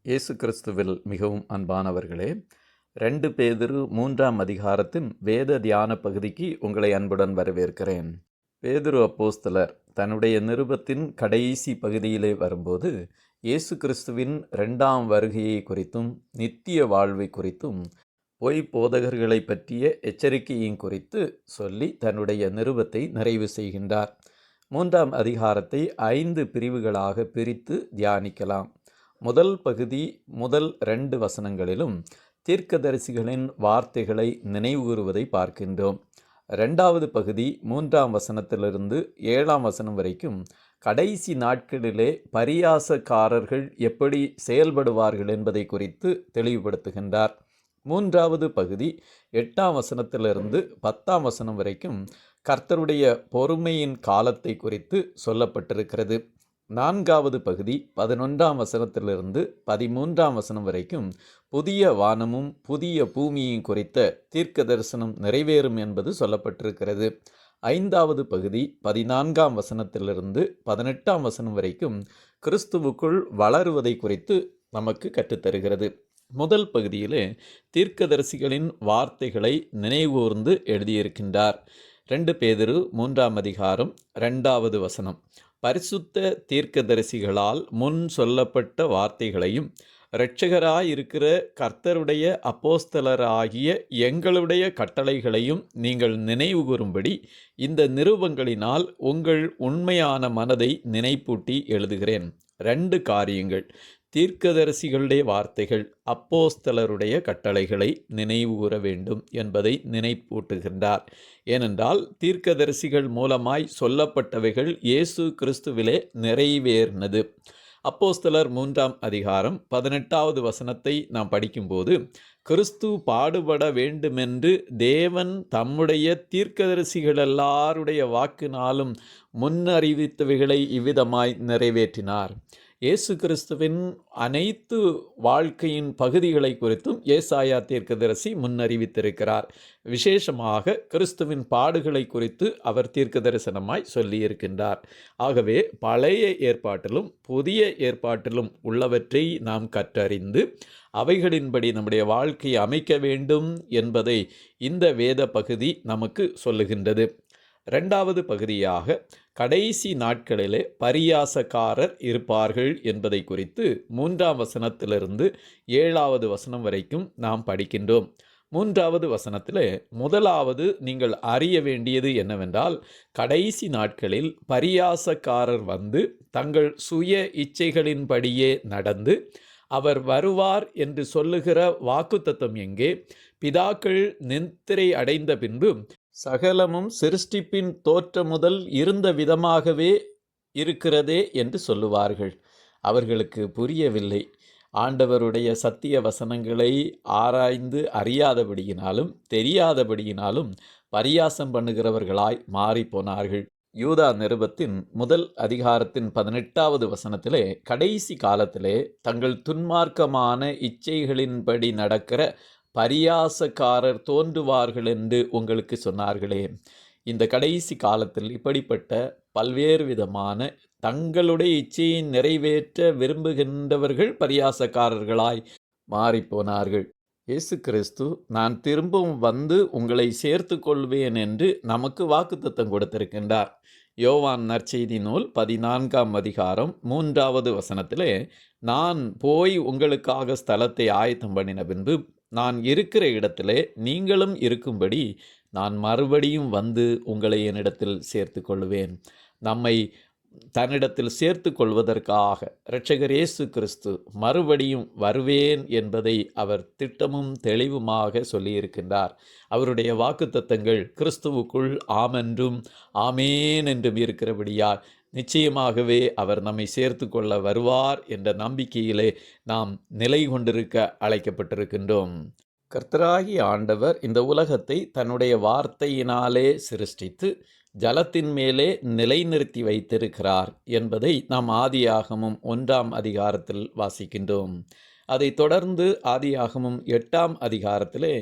இயேசு கிறிஸ்துவில் மிகவும் அன்பானவர்களே, 2 பேதுரு 3ஆம் அதிகாரத்தின் வேத தியான பகுதிக்கு உங்களை அன்புடன் வரவேற்கிறேன். பேதுரு அப்போஸ்தலர் தன்னுடைய நிருபத்தின் கடைசி பகுதியிலே வரும்போது, இயேசு கிறிஸ்துவின் 2ஆம் வருகையை குறித்தும் நித்திய வாழ்வை குறித்தும் பொய் போதகர்களை பற்றிய எச்சரிக்கையும் குறித்து சொல்லி தன்னுடைய நிருபத்தை நிறைவு செய்கின்றார். 3ஆம் அதிகாரத்தை 5 பிரிவுகளாக பிரித்து தியானிக்கலாம். முதல் பகுதி முதல் 2 வசனங்களிலும் தீர்க்கதரிசிகளின் வார்த்தைகளை நினைவுகூறுவதை பார்க்கின்றோம். 2வது பகுதி 3ஆம் வசனத்திலிருந்து 7ஆம் வசனம் வரைக்கும் கடைசி நாட்களிலே பரியாசக்காரர்கள் எப்படி செயல்படுவார்கள் என்பதை குறித்து தெளிவுபடுத்துகின்றார். 3வது பகுதி 8ஆம் வசனத்திலிருந்து 10ஆம் வசனம் வரைக்கும் கர்த்தருடைய பொறுமையின் காலத்தை குறித்து சொல்லப்பட்டிருக்கிறது. 4வது பகுதி 11ஆம் வசனத்திலிருந்து 13ஆம் வசனம் வரைக்கும் புதிய வானமும் புதிய பூமியும் குறித்த தீர்க்க தரிசனம் நிறைவேறும் என்பது சொல்லப்பட்டிருக்கிறது. 5வது பகுதி 14ஆம் வசனத்திலிருந்து 18ஆம் வசனம் வரைக்கும் கிறிஸ்துவுக்குள் வளருவதை குறித்து நமக்கு கற்றுத்தருகிறது. முதல் பகுதியிலே தீர்க்கதரிசிகளின் வார்த்தைகளை நினைவூர்ந்து எழுதியிருக்கின்றார். 2 பேதுரு 3ஆம் அதிகாரம் 2வது வசனம், பரிசுத்த தீர்க்கதரிசிகளால் முன் சொல்லப்பட்ட வார்த்தைகளையும் இரட்சகராயிருக்கிற கர்த்தருடைய அப்போஸ்தலராகிய எங்களுடைய கட்டளைகளையும் நீங்கள் நினைவுகூரும்படி இந்த நிருபங்களினால் உங்கள் உண்மையான மனதை நினைப்பூட்டி எழுதுகிறேன். 2 காரியங்கள்: தீர்க்கதரிசிகளுடைய வார்த்தைகள், அப்போஸ்தலருடைய கட்டளைகளை நினைவுகூர வேண்டும் என்பதை நினைப்பூட்டுகின்றார். ஏனென்றால் தீர்க்கதரிசிகள் மூலமாய் சொல்லப்பட்டவைகள் இயேசு கிறிஸ்துவிலே நிறைவேறினது. அப்போஸ்தலர் 3ஆம் அதிகாரம் 18வது வசனத்தை நாம் படிக்கும்போது, கிறிஸ்து பாடுபட வேண்டுமென்று தேவன் தம்முடைய தீர்க்கதரிசிகள் எல்லாருடைய வாக்கினாலும் முன்னறிவித்தவைகளை இவ்விதமாய் நிறைவேற்றினார். இயேசு கிறிஸ்துவின் அனைத்து வாழ்க்கையின் பகுதிகளை குறித்தும் ஏசாயா தீர்க்கதரிசி முன்னறிவித்திருக்கிறார். விசேஷமாக கிறிஸ்துவின் பாடுகளை குறித்து அவர் தீர்க்க தரிசனமாய் சொல்லியிருக்கின்றார். ஆகவே பழைய ஏற்பாட்டிலும் புதிய ஏற்பாட்டிலும் உள்ளவற்றை நாம் கற்றறிந்து அவைகளின்படி நம்முடைய வாழ்க்கையை அமைக்க வேண்டும் என்பதை இந்த வேத பகுதி நமக்கு சொல்லுகின்றது. 2வது பகுதியாக கடைசி நாட்களிலே பரியாசக்காரர் இருப்பார்கள் என்பதை குறித்து 3ஆம் வசனத்திலிருந்து 7வது வசனம் வரைக்கும் நாம் படிக்கின்றோம். 3வது வசனத்திலே முதலாவது நீங்கள் அறிய வேண்டியது என்னவென்றால், கடைசி நாட்களில் பரியாசக்காரர் வந்து தங்கள் சுய இச்சைகளின்படியே நடந்து அவர் வருவார் என்று சொல்லுகிற வாக்குத்தத்தம் எங்கே? பிதாக்கள் நித்திரை அடைந்த பின்பு சகலமும் சிருஷ்டிப்பின் தோற்றம் முதல் இருந்த விதமாகவே இருக்கிறதே என்று சொல்லுவார்கள். அவர்களுக்கு புரியவில்லை. ஆண்டவருடைய சத்திய வசனங்களை ஆராய்ந்து அறியாதபடியினாலும் தெரியாதபடியினாலும் பரியாசம் பண்ணுகிறவர்களாய் மாறிப்போனார்கள். யூதா நிருபத்தின் முதல் அதிகாரத்தின் 18வது வசனத்திலே கடைசி காலத்திலே தங்கள் துன்மார்க்கமான இச்சைகளின்படி நடக்கிற பரியாசக்காரர் தோன்றுவார்கள் என்று உங்களுக்கு சொன்னார்களே. இந்த கடைசி காலத்தில் இப்படிப்பட்ட பல்வேறு விதமான தங்களுடைய இச்சையை நிறைவேற்ற விரும்புகின்றவர்கள் பரியாசக்காரர்களாய் மாறிப்போனார்கள். இயேசு கிறிஸ்து நான் திரும்பவும் வந்து உங்களை சேர்த்து கொள்வேன் என்று நமக்கு வாக்குத்தத்தம் கொடுத்திருக்கின்றார். யோவான் நற்செய்தி நூல் 14ஆம் அதிகாரம் 3வது வசனத்திலே, நான் போய் உங்களுக்காக ஸ்தலத்தை ஆயத்தம் பண்ணின பின்பு நான் இருக்கிற இடத்திலே நீங்களும் இருக்கும்படி நான் மறுபடியும் வந்து உங்களை என்னிடத்தில் சேர்த்து கொள்வேன். நம்மை தன்னிடத்தில் சேர்த்து கொள்வதற்காக இரட்சகர் இயேசு கிறிஸ்து மறுபடியும் வருவேன் என்பதை அவர் திட்டமும் தெளிவுமாக சொல்லியிருக்கின்றார். அவருடைய வாக்குத்தத்தங்கள் கிறிஸ்துவுக்குள் ஆமென்றும் ஆமேன் என்றும் இருக்கிறபடியால் நிச்சயமாகவே அவர் நம்மை சேர்த்து கொள்ள வருவார் என்ற நம்பிக்கையிலே நாம் நிலை கொண்டிருக்க அழைக்கப்பட்டிருக்கின்றோம். கர்த்தராகிய ஆண்டவர் இந்த உலகத்தை தன்னுடைய வார்த்தையினாலே சிருஷ்டித்து ஜலத்தின் மேலே நிலைநிறுத்தி வைத்திருக்கிறார் என்பதை நாம் ஆதியாகமம் 1ஆம் அதிகாரத்தில் வாசிக்கின்றோம். அதை தொடர்ந்து ஆதியாகமம் 8ஆம் அதிகாரத்திலே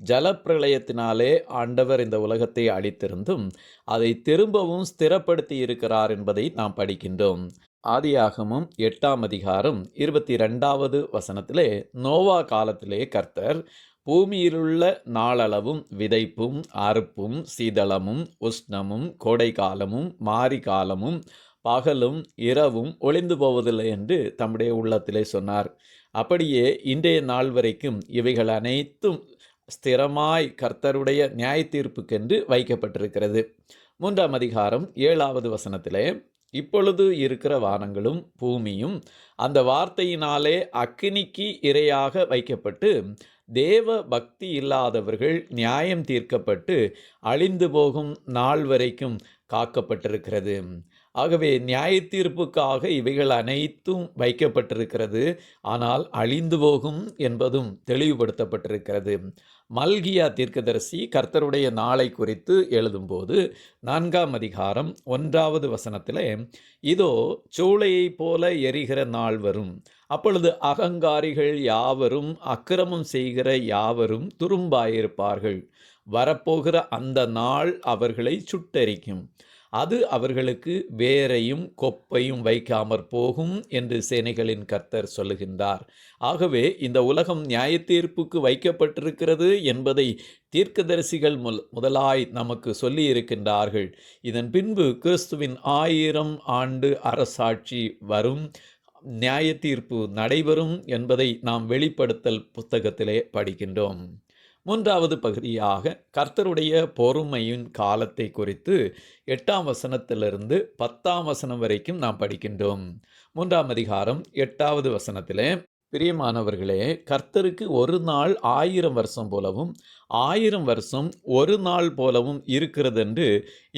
ஜலப்பிரளயத்தினாலே ஆண்டவர் இந்த உலகத்தை அழித்திருந்தும் அதை திரும்பவும் ஸ்திரப்படுத்தி இருக்கிறார் என்பதை நாம் படிக்கின்றோம். ஆதியாகமம் 8ஆம் அதிகாரம் 22வது வசனத்திலே, நோவா காலத்திலே கர்த்தர் பூமியிலுள்ள நாளளவும் விதைப்பும் அறுப்பும் சீதளமும் உஷ்ணமும் கோடைக்காலமும் மாரிகாலமும் பகலும் இரவும் ஒளிந்து போவதில்லை என்று தம்முடைய உள்ளத்திலே சொன்னார். அப்படியே இன்றைய நாள் வரைக்கும் இவைகள் அனைத்தும் ஸ்திரமாய் கர்த்தருடைய நியாய தீர்ப்புக்கென்று வைக்கப்பட்டிருக்கிறது. 3ஆம் அதிகாரம் 7வது வசனத்திலே, இப்பொழுது இருக்கிற வானங்களும் பூமியும் அந்த வார்த்தையினாலே அக்கினிக்கு இரையாக வைக்கப்பட்டு தேவ பக்தி இல்லாதவர்கள் நியாயம் தீர்க்கப்பட்டு அழிந்து போகும் நாள் வரைக்கும் காக்கப்பட்டிருக்கிறது. ஆகவே நியாய தீர்ப்புக்காக இவைகள் அனைத்தும் வைக்கப்பட்டிருக்கிறது. ஆனால் அழிந்து போகும் என்பதும் தெளிவுபடுத்தப்பட்டிருக்கிறது. மல்கியா தீர்க்கதரிசி கர்த்தருடைய நாளை குறித்து எழுதும்போது 4ஆம் அதிகாரம் 1வது வசனத்திலே, இதோ சூளையைப் போல எரிகிற நாள் வரும், அப்பொழுது அகங்காரிகள் யாவரும் அக்கிரமம் செய்கிற யாவரும் துரும்பாயிருப்பார்கள். வரப்போகிற அந்த நாள் அவர்களை சுட்டெரிக்கும், அது அவர்களுக்கு வேரையும் கொப்பையும் வைக்காமற் போகும் என்று சேனைகளின் கர்த்தர் சொல்லுகின்றார். ஆகவே இந்த உலகம் நியாய தீர்ப்புக்கு வைக்கப்பட்டிருக்கிறது என்பதை தீர்க்கதரிசிகள் முதலாய் நமக்கு சொல்லி இருக்கின்றார்கள். இதன் பின்பு கிறிஸ்துவின் 1000 ஆண்டு அரசாட்சி வரும், நியாய தீர்ப்பு நடைபெறும் என்பதை நாம் வெளிப்படுத்தல் புத்தகத்திலே படிக்கின்றோம். 3வது பகுதியாக கர்த்தருடைய பொறுமையின் காலத்தை குறித்து 8ஆம் வசனத்திலிருந்து 10ஆம் வசனம் வரைக்கும் நாம் படிக்கின்றோம். 3ஆம் அதிகாரம் 8வது வசனத்திலே, பிரியமானவர்களே, கர்த்தருக்கு ஒரு நாள் 1000 வருஷம் போலவும் 1000 வருஷம் ஒரு நாள் போலவும் இருக்கிறதென்று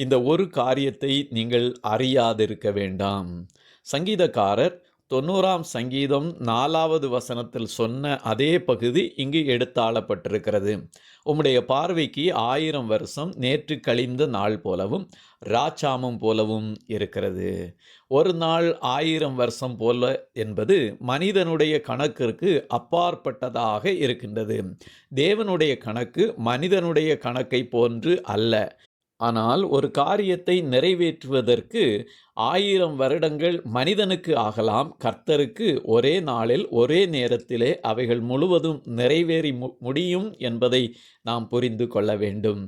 இந்த ஒரு காரியத்தை நீங்கள் அறியாதிருக்க வேண்டாம். சங்கீதக்காரர் 90ஆம் சங்கீதம் 4வது வசனத்தில் சொன்ன அதே பகுதி இங்கு எடுத்தாளப்பட்டிருக்கிறது. உம்முடைய பார்வைக்கு 1000 வருஷம் நேற்று கழிந்த நாள் போலவும் ராச்சாமம் போலவும் இருக்கிறது. ஒரு நாள் 1000 வருஷம் போல என்பது மனிதனுடைய கணக்கிற்கு அப்பாற்பட்டதாக இருக்கின்றது. தேவனுடைய கணக்கு மனிதனுடைய கணக்கை போன்று அல்ல. ஆனால் ஒரு காரியத்தை நிறைவேற்றுவதற்கு 1000 வருடங்கள் மனிதனுக்கு ஆகலாம். கர்த்தருக்கு ஒரே நாளில் ஒரே நேரத்திலே அவைகள் முழுவதும் நிறைவேறி முடியும் என்பதை நாம் புரிந்து கொள்ள வேண்டும்.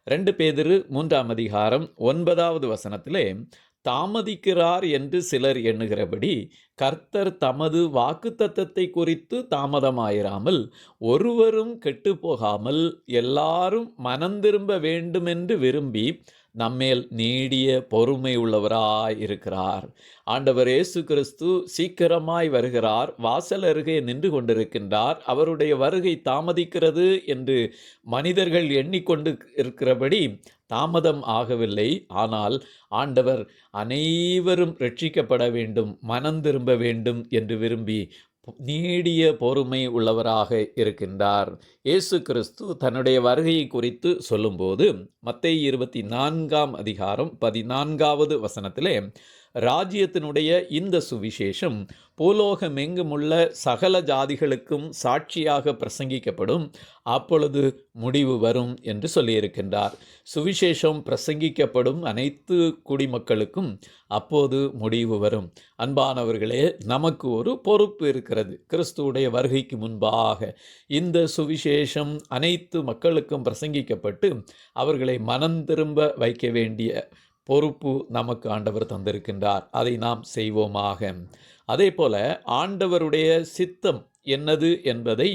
2 பேதுரு 3ஆம் அதிகாரம் 9வது வசனத்திலே, தாமதிக்கிறார் என்று சிலர் எண்ணுகிறபடி கர்த்தர் தமது வாக்குத்தத்தத்தை குறித்து தாமதமாயிராமல் ஒருவரும் கெட்டுப்போகாமல் எல்லாரும் மனந்திரும்ப வேண்டுமென்று விரும்பி நம்மேல் நீடிய பொறுமை உள்ளவராய் இருக்கிறார். ஆண்டவர் இயேசு கிறிஸ்து சீக்கிரமாய் வருகிறார், வாசல் அருகே நின்று கொண்டிருக்கின்றார். அவருடைய வருகை தாமதிக்கிறது என்று மனிதர்கள் எண்ணிக்கொண்டு இருக்கிறபடி தாமதம் ஆகவில்லை. ஆனால் ஆண்டவர் அனைவரும் ரட்சிக்கப்பட வேண்டும், மனம் திரும்ப வேண்டும் என்று விரும்பி நீடிய பொறுமை உள்ளவராக இருக்கின்றார். இயேசு கிறிஸ்து தன்னுடைய வருகையை குறித்து சொல்லும்போது மத்தேயு 24ஆம் அதிகாரம் 14வது வசனத்திலே, ராஜ்யத்தினுடைய இந்த சுவிசேஷம் பூலோகமெங்குமுள்ள சகல ஜாதிகளுக்கும் சாட்சியாக பிரசங்கிக்கப்படும், அப்பொழுது முடிவு வரும் என்று சொல்லியிருக்கின்றார். சுவிசேஷம் பிரசங்கிக்கப்படும் அனைத்து குடிமக்களுக்கும் அப்போது முடிவு வரும். அன்பானவர்களே, நமக்கு ஒரு பொறுப்பு இருக்கிறது. கிறிஸ்துவுடைய வருகைக்கு முன்பாக இந்த சுவிசேஷம் அனைத்து மக்களுக்கும் பிரசங்கிக்கப்பட்டு அவர்களை மனம் திரும்ப வைக்க வேண்டிய பொறுப்பு நமக்கு ஆண்டவர் தந்திருக்கின்றார். அதை நாம் செய்வோமாக. அதே போல ஆண்டவருடைய சித்தம் என்னது என்பதை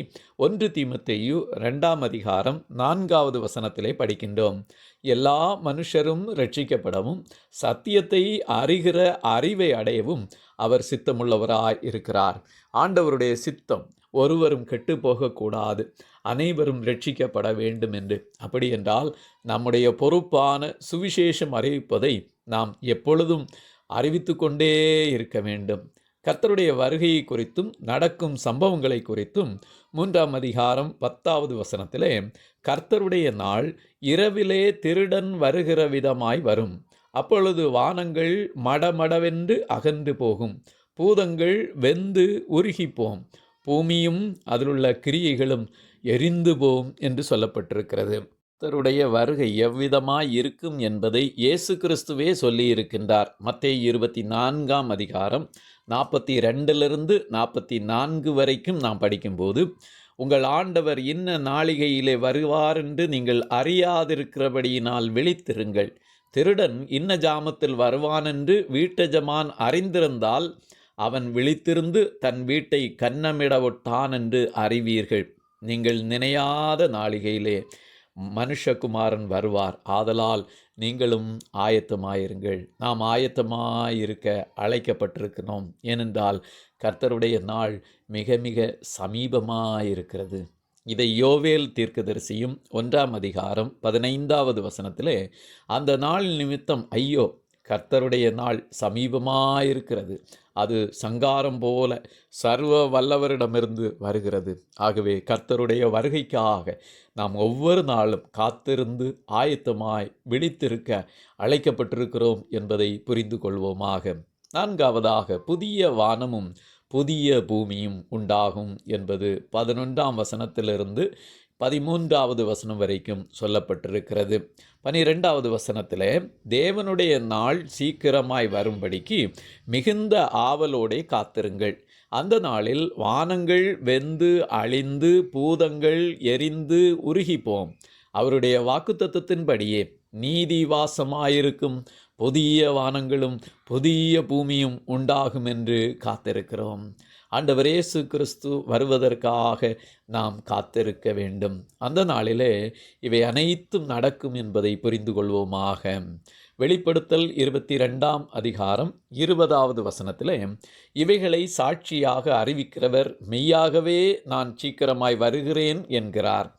1 தீமோத்தேயு 2ஆம் அதிகாரம் 4வது வசனத்திலே படிக்கின்றோம். எல்லா மனுஷரும் ரட்சிக்கப்படவும் சத்தியத்தை அறிகிற அறிவை அடையவும் அவர் சித்தமுள்ளவராய் இருக்கிறார். ஆண்டவருடைய சித்தம் ஒருவரும் கெட்டு போகக்கூடாது, அனைவரும் ரட்சிக்கப்பட வேண்டும் என்று. அப்படி என்றால் நம்முடைய பொறுப்பான சுவிசேஷம் அறிவிப்பதை நாம் எப்பொழுதும் அறிவித்து கொண்டே இருக்க வேண்டும். கர்த்தருடைய வருகையை குறித்தும் நடக்கும் சம்பவங்களை குறித்தும் 3ஆம் அதிகாரம் 10வது வசனத்திலே, கர்த்தருடைய நாள் இரவிலே திருடன் வருகிற விதமாய் வரும், அப்பொழுது வானங்கள் மடமடவென்று அகன்று போகும், பூதங்கள் வெந்து உருகிப்போம், பூமியும் அதிலுள்ள கிரியைகளும் எரிந்து போம் என்று சொல்லப்பட்டிருக்கிறது. கர்த்தருடைய வருகை எவ்விதமாய் இருக்கும் என்பதை இயேசு கிறிஸ்துவே சொல்லியிருக்கின்றார். மத்தேயு 24ஆம் அதிகாரம் 42லிருந்து 44 வரைக்கும் நாம் படிக்கும்போது, உங்கள் ஆண்டவர் இன்ன நாளிகையிலே வருவார் என்று நீங்கள் அறியாதிருக்கிறபடியினால் விழித்திருங்கள். திருடன் இன்ன ஜாமத்தில் வருவான் என்று வீட்டெஜமான் அறிந்திருந்தால் அவன் விழித்திருந்து தன் வீட்டை கன்னமிடவிட்டான் என்று அறிவீர்கள். நீங்கள் நினையாத நாளிகையிலே மனுஷகுமாரன் வருவார். ஆதலால் நீங்களும் ஆயத்தமாயிருங்கள். நாம் ஆயத்தமாயிருக்க அழைக்கப்பட்டிருக்கிறோம். ஏனென்றால் கர்த்தருடைய நாள் மிக மிக சமீபமாயிருக்கிறது. இதை யோவேல் தீர்க்கதரிசியும் 1ஆம் அதிகாரம் 15வது வசனத்திலே, அந்த நாள் நிமித்தம் ஐயோ, கர்த்தருடைய நாள் சமீபமாயிருக்கிறது, அது சங்காரம் போல சர்வ வல்லவரிடமிருந்து வருகிறது. ஆகவே கர்த்தருடைய வருகைக்காக நாம் ஒவ்வொரு நாளும் காத்திருந்து ஆயத்தமாய் விழித்திருக்க அழைக்கப்பட்டிருக்கிறோம் என்பதை புரிந்து கொள்வோமாக. 4வதாக, புதிய வானமும் புதிய பூமியும் உண்டாகும் என்பது 11ஆம் வசனத்திலிருந்து 13வது வசனம் வரைக்கும் சொல்லப்பட்டிருக்கிறது. 12வது வசனத்தில், தேவனுடைய நாள் சீக்கிரமாய் வரும்படிக்கு மிகுந்த ஆவலோடே காத்திருங்கள். அந்த நாளில் வானங்கள் வெந்து அழிந்து பூதங்கள் எரிந்து உருகிப்போம். அவருடைய வாக்குத்தத்தத்தின்படியே நீதி வாசமாயிருக்கும் புதிய வானங்களும் புதிய பூமியும் உண்டாகும் என்று காத்திருக்கிறோம். ஆண்டவர் இயேசு கிறிஸ்து வருவதற்காக நாம் காத்திருக்க வேண்டும். அந்த நாளிலே இவை அனைத்தும் நடக்கும் என்பதை புரிந்து கொள்வோமாக. வெளிப்படுத்தல் 22ஆம் அதிகாரம் 20வது வசனத்திலே, இவைகளை சாட்சியாக அறிவிக்கிறவர் மெய்யாகவே நான் சீக்கிரமாய் வருகிறேன் என்கிறார்.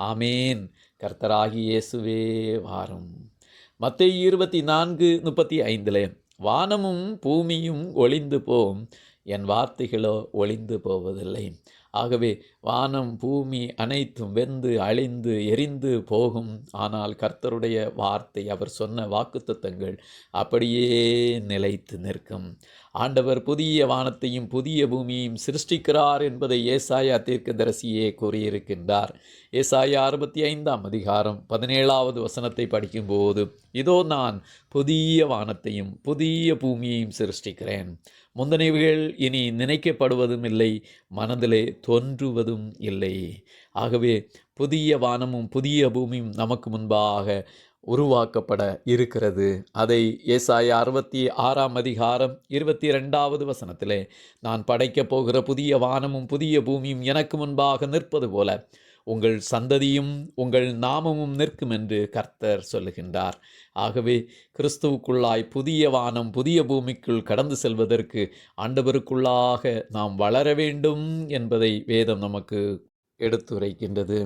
ஆமேன். கர்த்தராகிய இயேசுவே வாரும். மத்தேயு 24:35, வானமும் பூமியும் ஒளிந்து போம், என் வார்த்தைகளோ ஒளிந்து போவதில்லை. ஆகவே வானம் பூமி அனைத்தும் வெந்து அழிந்து எரிந்து போகும். ஆனால் கர்த்தருடைய வார்த்தை, அவர் சொன்ன வாக்குத்தத்தங்கள் அப்படியே நிலைத்து நிற்கும். ஆண்டவர் புதிய வானத்தையும் புதிய பூமியையும் சிருஷ்டிக்கிறார் என்பதை ஏசாயா தீர்க்கதரிசியே கூறியிருக்கின்றார். ஏசாயா 65ஆம் அதிகாரம் 17வது வசனத்தை படிக்கும்போது, இதோ நான் புதிய வானத்தையும் புதிய பூமியையும் சிருஷ்டிக்கிறேன், முந்தனைவுகள் இனி நினைக்கப்படுவதும் இல்லை, மனதிலே தோன்றுவதும் இல்லை. ஆகவே புதிய வானமும் புதிய பூமியும் நமக்கு முன்பாக உருவாக்கப்பட இருக்கிறது. அதை ஏசாயா 66ஆம் அதிகாரம் 22வது வசனத்திலே, நான் படைக்கப் போகிற புதிய வானமும் புதிய பூமியும் எனக்கு முன்பாக நிற்பது போல உங்கள் சந்ததியும் உங்கள் நாமமும் நிற்கும் என்று கர்த்தர் சொல்லுகின்றார். ஆகவே கிறிஸ்துவுக்குள்ளாய் புதிய வானம் புதிய பூமிக்குள் கடந்து செல்வதற்கு ஆண்டவருக்குள்ளாக நாம் வளர வேண்டும் என்பதை வேதம் நமக்கு எடுத்துரைக்கின்றது.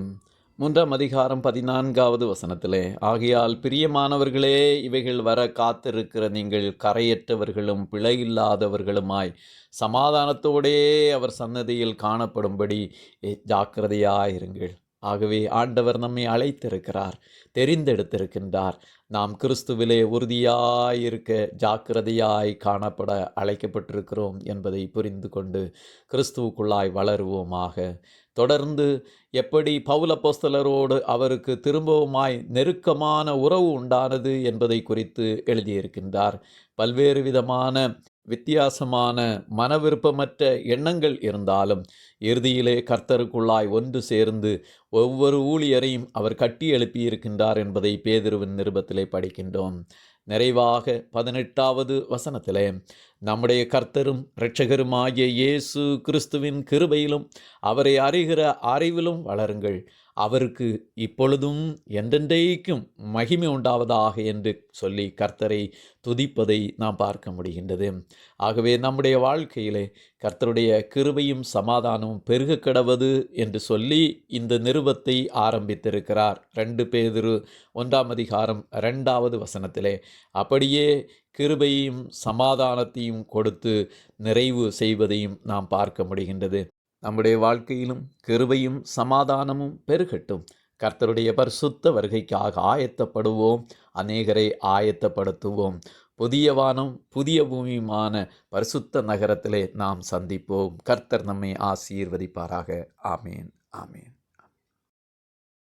3ஆம் அதிகாரம் 14வது வசனத்திலே, ஆகையால் பிரியமானவர்களே, இவைகள் வர காத்திருக்கிற நீங்கள் கரையற்றவர்களும் பிழையில்லாதவர்களுமாய் சமாதானத்தோடே அவர் சன்னதியில் காணப்படும்படி ஜாக்கிரதையாயிருங்கள். ஆகவே ஆண்டவர் நம்மை அழைத்திருக்கிறார், தெரிந்தெடுத்திருக்கின்றார். நாம் கிறிஸ்துவிலே உறுதியாயிருக்க ஜாக்கிரதையாய் காணப்பட அழைக்கப்பட்டிருக்கிறோம் என்பதை புரிந்து கொண்டு கிறிஸ்துவுக்குள்ளாய் வளருவோமாக. தொடர்ந்து எப்படி பவுல் அப்போஸ்தலரோடு அவருக்கு திரும்பவுமாய் நெருக்கமான உறவு உண்டானது என்பதை குறித்து எழுதியிருக்கின்றார். பல்வேறு விதமான வித்தியாசமான மனவிருப்பமற்ற எண்ணங்கள் இருந்தாலும் இறுதியிலே கர்த்தருக்குள்ளாய் ஒன்று சேர்ந்து ஒவ்வொரு ஊழியரையும் அவர் கட்டி எழுப்பியிருக்கின்றார் என்பதை பேதுருவின் நிருபத்திலே படிக்கின்றோம். நிறைவாக 18வது வசனத்திலே, நம்முடைய கர்த்தரும் இரட்சகருமாகிய இயேசு கிறிஸ்துவின் கிருபையிலும் அவரை அறிகிற அறிவிலும் வளருங்கள், அவருக்கு இப்பொழுதும் என்றென்றைக்கும் மகிமை உண்டாவதாக என்று சொல்லி கர்த்தரை துதிப்பதை நாம் பார்க்க முடிகின்றது. ஆகவே நம்முடைய வாழ்க்கையிலே கர்த்தருடைய கிருபையும் சமாதானமும் பெருக கடவது என்று சொல்லி இந்த நிருபத்தை ஆரம்பித்திருக்கிறார். 2 பேதுரு 1ஆம் அதிகாரம் 2வது வசனத்திலே அப்படியே கிருபையும் சமாதானத்தையும் கொடுத்து நிறைவு செய்வதையும் நாம் பார்க்க முடிகின்றது. நம்முடைய வாழ்க்கையிலும் கிருபையும் சமாதானமும் பெருகட்டும். கர்த்தருடைய பரிசுத்த வருகைக்காக ஆயத்தப்படுவோம், அநேகரை ஆயத்தப்படுத்துவோம். புதிய வானம் புதிய பூமியுமான பரிசுத்த நகரத்திலே நாம் சந்திப்போம். கர்த்தர் நம்மை ஆசீர்வதிப்பாராக. ஆமேன், ஆமேன்.